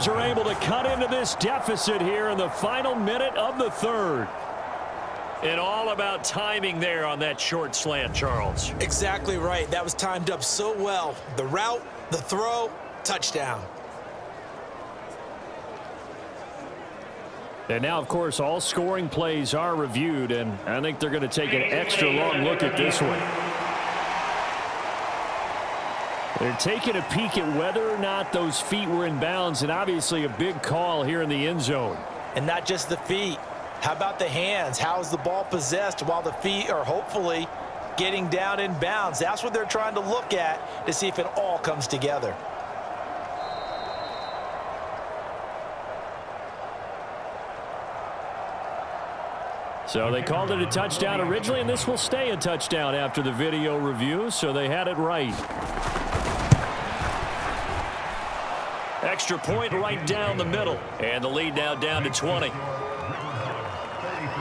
Tigers are able to cut into this deficit here in the final minute of the third. And all about timing there on that short slant, Charles. Exactly right. That was timed up so well. The route, the throw, touchdown. And now, of course, all scoring plays are reviewed, and I think they're going to take an extra long look at this one. They're taking a peek at whether or not those feet were in bounds, and obviously a big call here in the end zone. And not just the feet. How about the hands? How is the ball possessed while the feet are hopefully getting down in bounds? That's what they're trying to look at to see if it all comes together. So they called it a touchdown originally, and this will stay a touchdown after the video review, so they had it right. Extra point right down the middle, and the lead now down to 20.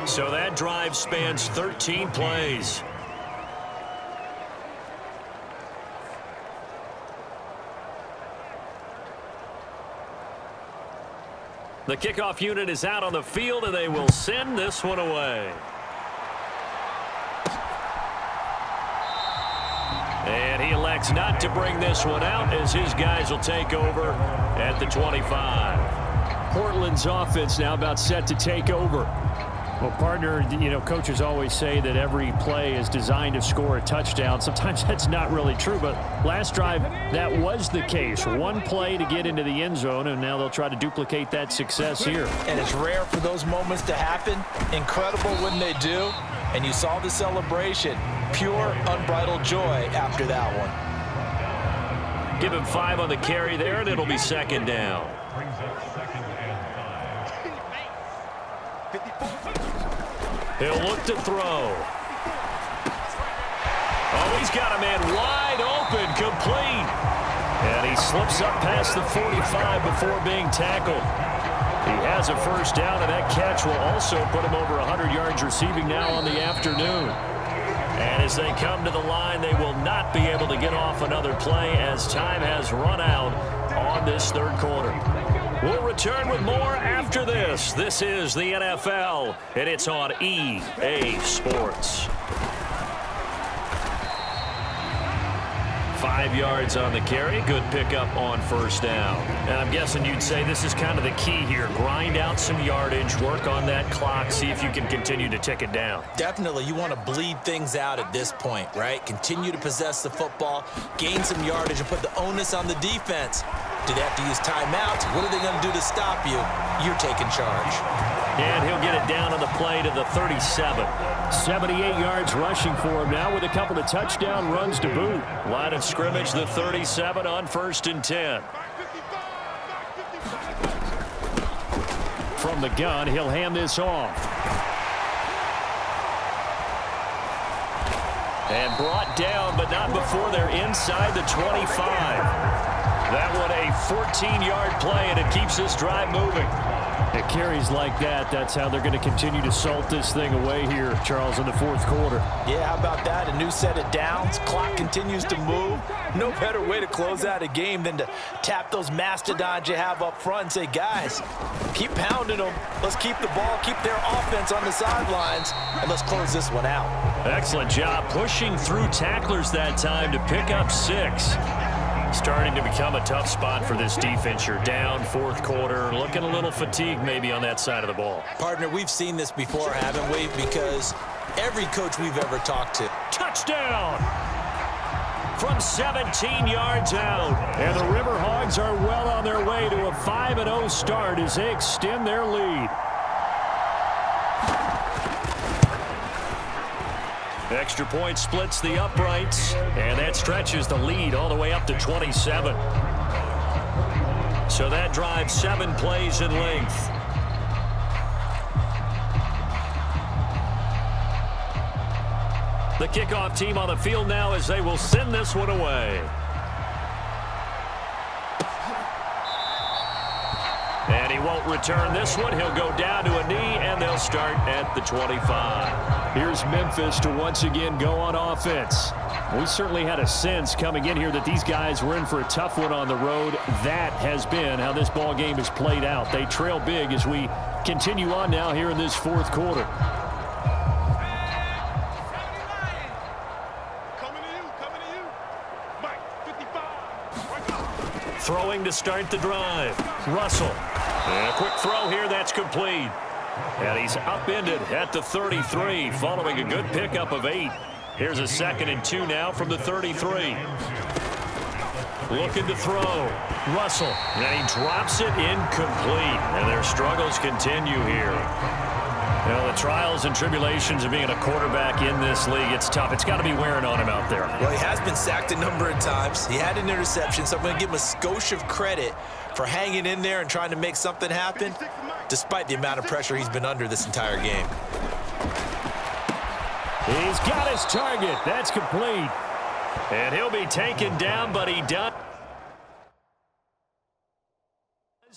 So that drive spans 13 plays. The kickoff unit is out on the field, and they will send this one away. And he elects not to bring this one out as his guys will take over at the 25. Portland's offense now about set to take over. Well, partner, you know, coaches always say that every play is designed to score a touchdown. Sometimes that's not really true, but last drive, that was the case. One play to get into the end zone, and now they'll try to duplicate that success here. And it's rare for those moments to happen. Incredible when they do. And you saw the celebration. Pure, unbridled joy after that one. Give him 5 on the carry there, and it'll be second down. He'll look to throw. Oh, he's got a man wide open, complete. And he slips up past the 45 before being tackled. He has a first down, and that catch will also put him over 100 yards receiving now on the afternoon. And as they come to the line, they will not be able to get off another play as time has run out on this third quarter. We'll return with more after this. This is the NFL, and it's on EA Sports. 5 yards on the carry. Good pickup on first down. And I'm guessing you'd say this is kind of the key here. Grind out some yardage, work on that clock, see if you can continue to tick it down. Definitely. You want to bleed things out at this point, right? Continue to possess the football, gain some yardage, and put the onus on the defense. Do they have to use timeouts? What are they going to do to stop you? You're taking charge. And he'll get it down on the play to the 37. 78 yards rushing for him now with a couple of touchdown runs to boot. Line of scrimmage, the 37 on 1st and 10. From the gun, he'll hand this off. And brought down, but not before they're inside the 25. That one a 14-yard play, and it keeps this drive moving. It carries like that. That's how they're going to continue to salt this thing away here, Charles, in the fourth quarter. Yeah, how about that? A new set of downs. Clock continues to move. No better way to close out a game than to tap those mastodons you have up front and say, guys, keep pounding them. Let's keep the ball, keep their offense on the sidelines, and let's close this one out. Excellent job pushing through tacklers that time to pick up 6. Starting to become a tough spot for this defense. You're down fourth quarter, looking a little fatigued maybe on that side of the ball. Partner, we've seen this before, haven't we? Because every coach we've ever talked to. Touchdown! From 17 yards out. And the River Hogs are well on their way to a 5-0 start as they extend their lead. Extra point splits the uprights, and that stretches the lead all the way up to 27. So that drives 7 plays in length. The kickoff team on the field now as they will send this one away. And he won't return this one. He'll go down to a knee, and they'll start at the 25. Here's Memphis to once again go on offense. We certainly had a sense coming in here that these guys were in for a tough one on the road. That has been how this ball game has played out. They trail big as we continue on now here in this fourth quarter. Throwing to start the drive. Russell. And a quick throw here. That's complete. And he's upended at the 33 following a good pickup of 8. Here's a 2nd and 2 now from the 33. Looking to throw. Russell. And he drops it incomplete. And their struggles continue here. You know, the trials and tribulations of being a quarterback in this league, it's tough. It's got to be wearing on him out there. Well, he has been sacked a number of times. He had an interception, so I'm going to give him a skosh of credit for hanging in there and trying to make something happen, despite the amount of pressure he's been under this entire game. He's got his target. That's complete. And he'll be taken down, but he does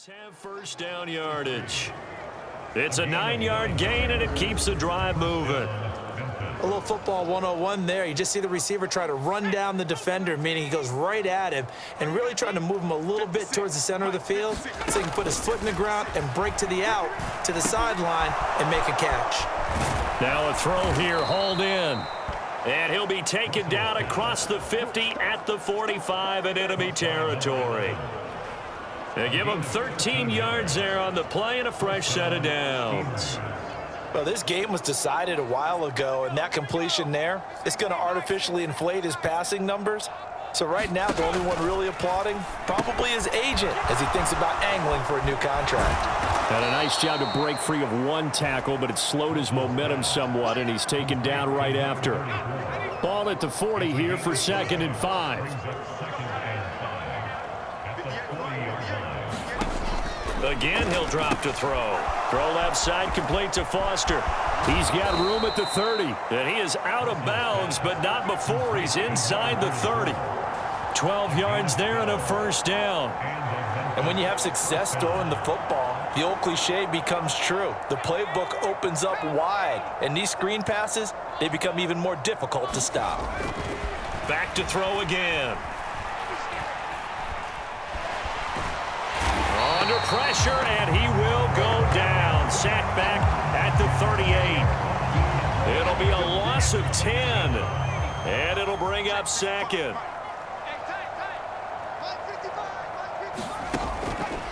have first down yardage. It's a 9-yard gain, and it keeps the drive moving. A little football 101 there. You just see the receiver try to run down the defender, meaning he goes right at him and really trying to move him a little bit towards the center of the field so he can put his foot in the ground and break to the out, to the sideline, and make a catch. Now a throw here, hauled in. And he'll be taken down across the 50 at the 45 in enemy territory. They give him 13 yards there on the play and a fresh set of downs. Well, this game was decided a while ago, and that completion there is going to artificially inflate his passing numbers. So right now, the only one really applauding probably his agent as he thinks about angling for a new contract. Had a nice job to break free of one tackle, but it slowed his momentum somewhat, and he's taken down right after. Ball at the 40 here for 2nd and 5. Again, he'll drop to throw. Throw left side, complete to Foster. He's got room at the 30, and he is out of bounds, but not before he's inside the 30. 12 yards there and a first down. And when you have success throwing the football, the old cliche becomes true. The playbook opens up wide, and these screen passes, they become even more difficult to stop. Back to throw again. Under pressure, and he will go down. Sacked back at the 38. It'll be a loss of 10, and it'll bring up 2nd.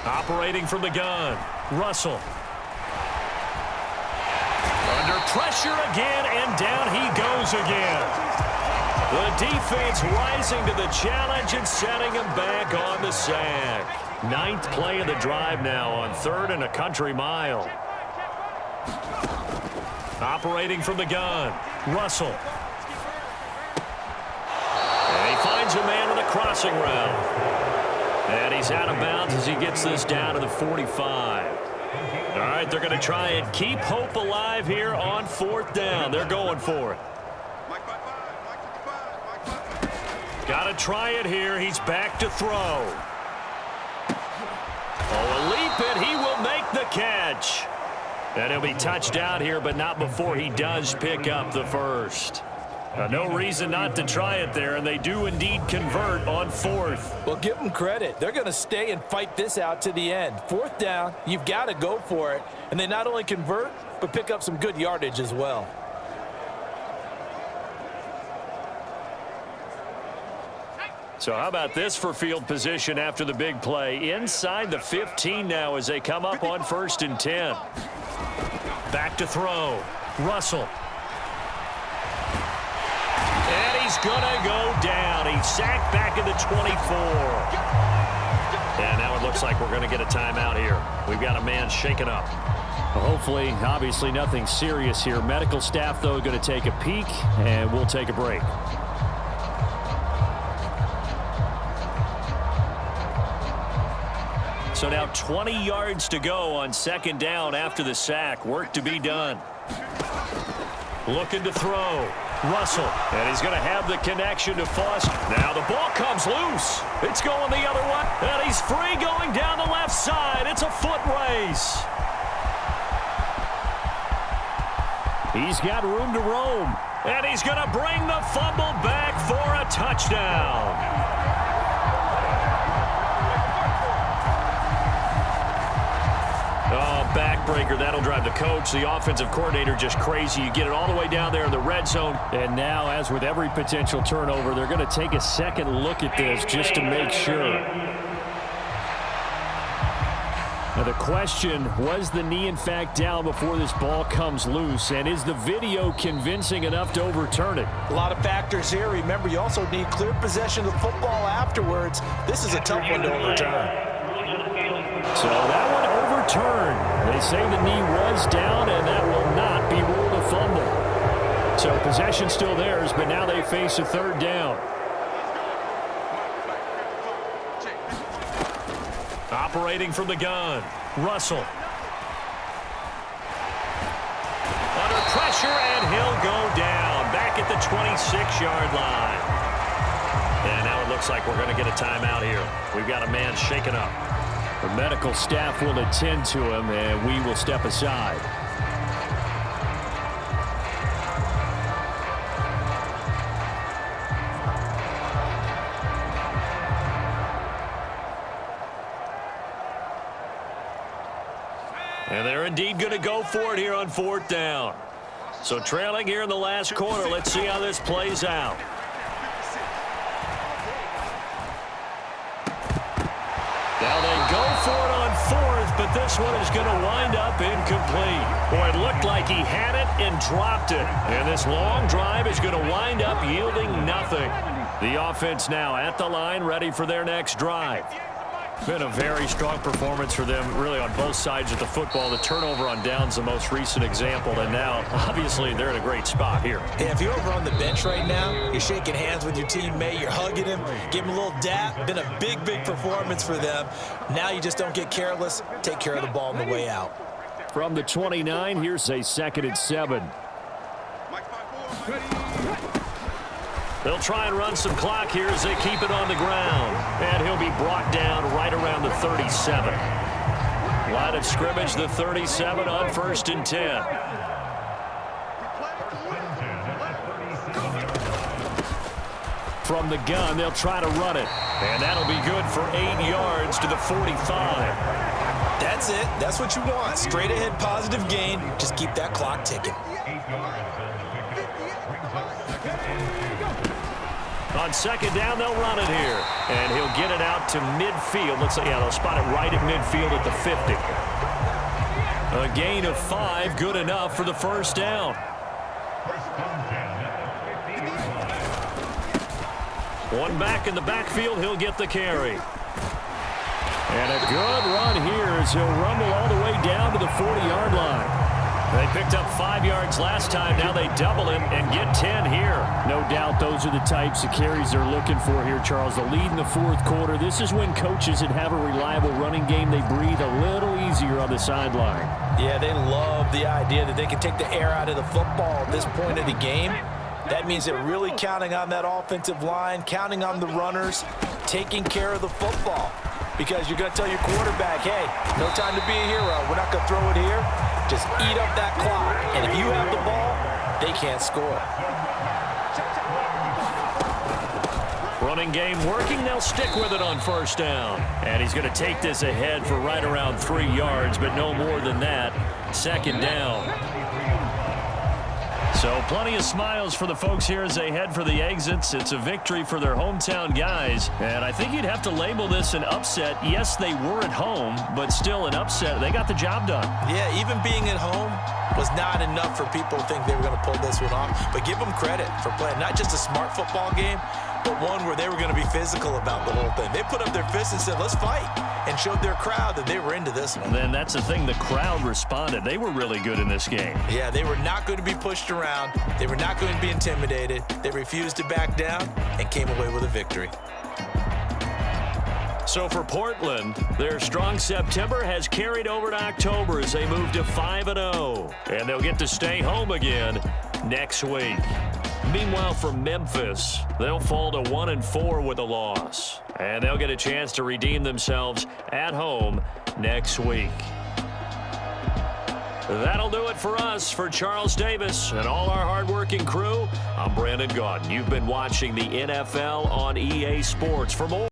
Operating from the gun, Russell. Under pressure again, and down he goes again. The defense rising to the challenge and setting him back on the sack. 9th play of the drive now on 3rd and a country mile. Operating from the gun, Russell. And he finds a man on a crossing route. And he's out of bounds as he gets this down to the 45. All right, they're going to try and keep hope alive here on 4th down. They're going for it. Got to try it here. He's back to throw. Oh, a leap, and he will make the catch. And he'll be touched down here, but not before he does pick up the first. No reason not to try it there, and they do indeed convert on 4th. Well, give them credit. They're going to stay and fight this out to the end. 4th down, you've got to go for it. And they not only convert, but pick up some good yardage as well. So how about this for field position after the big play? Inside the 15 now as they come up on 1st and 10. Back to throw. Russell. And he's going to go down. He's sacked back at the 24. And now it looks like we're going to get a timeout here. We've got a man shaken up. Well, hopefully, obviously nothing serious here. Medical staff, though, going to take a peek, and we'll take a break. So now 20 yards to go on 2nd down after the sack. Work to be done. Looking to throw. Russell, and he's going to have the connection to Foster. Now the ball comes loose. It's going the other way, and he's free going down the left side. It's a foot race. He's got room to roam, and he's going to bring the fumble back for a touchdown. Oh, backbreaker. That'll drive the coach, the offensive coordinator, just crazy. You get it all the way down there in the red zone. And now, as with every potential turnover, they're going to take a second look at this just to make sure. Now, the question, was the knee, in fact, down before this ball comes loose? And is the video convincing enough to overturn it? A lot of factors here. Remember, you also need clear possession of the football afterwards. This is a tough one to overturn. So that one overturned. They say the knee was down, and that will not be ruled a fumble. So possession still theirs, but now they face a third down. Operating from the gun, Russell. Under pressure, and he'll go down. Back at the 26-yard line. And now it looks like we're going to get a timeout here. We've got a man shaken up. The medical staff will attend to him, and we will step aside. And they're indeed going to go for it here on fourth down. So trailing here in the last quarter, let's see how this plays out. Now they go for it on fourth, but this one is going to wind up incomplete. Boy, it looked like he had it and dropped it. And this long drive is going to wind up yielding nothing. The offense now at the line, ready for their next drive. Been a very strong performance for them, really, on both sides of the football. The turnover on downs, the most recent example, and now, obviously, they're in a great spot here. Yeah, if you're over on the bench right now, you're shaking hands with your teammate, you're hugging him, give him a little dap. Been a big, big performance for them. Now you just don't get careless. Take care of the ball on the way out. From the 29, here's a 2nd and 7. They'll try and run some clock here as they keep it on the ground. And he'll be brought down right around the 37. Line of scrimmage, the 37 on 1st and 10. From the gun, they'll try to run it. And that'll be good for 8 yards to the 45. That's it. That's what you want. Straight ahead positive gain. Just keep that clock ticking. On 2nd down, they'll run it here. And he'll get it out to midfield. Looks like, yeah, they'll spot it right at midfield at the 50. A gain of 5, good enough for the 1st down. One back in the backfield, he'll get the carry. And a good run here as he'll rumble all the way down to the 40-yard line. They picked up 5 yards last time. Now they double it and get 10 here. No doubt those are the types of carries they're looking for here, Charles. The lead in the 4th quarter. This is when coaches that have a reliable running game, they breathe a little easier on the sideline. Yeah, they love the idea that they can take the air out of the football at this point of the game. That means they're really counting on that offensive line, counting on the runners, taking care of the football. Because you're going to tell your quarterback, hey, no time to be a hero. We're not going to throw it here. Just eat up that clock. And if you have the ball, they can't score. Running game working. They'll stick with it on 1st down. And he's going to take this ahead for right around 3 yards, but no more than that. 2nd down. So plenty of smiles for the folks here as they head for the exits. It's a victory for their hometown guys. And I think you'd have to label this an upset. Yes, they were at home, but still an upset. They got the job done. Yeah, even being at home was not enough for people to think they were going to pull this one off. But give them credit for playing not just a smart football game, but one where they were going to be physical about the whole thing. They put up their fists and said, let's fight, and showed their crowd that they were into this one. And then that's the thing, the crowd responded. They were really good in this game. Yeah, they were not going to be pushed around. They were not going to be intimidated. They refused to back down and came away with a victory. So for Portland, their strong September has carried over to October as they move to 5-0. And they'll get to stay home again next week. Meanwhile, for Memphis, they'll fall to 1-4 with a loss. And they'll get a chance to redeem themselves at home next week. That'll do it for us. For Charles Davis and all our hardworking crew, I'm Brandon Gaudin. You've been watching the NFL on EA Sports. For more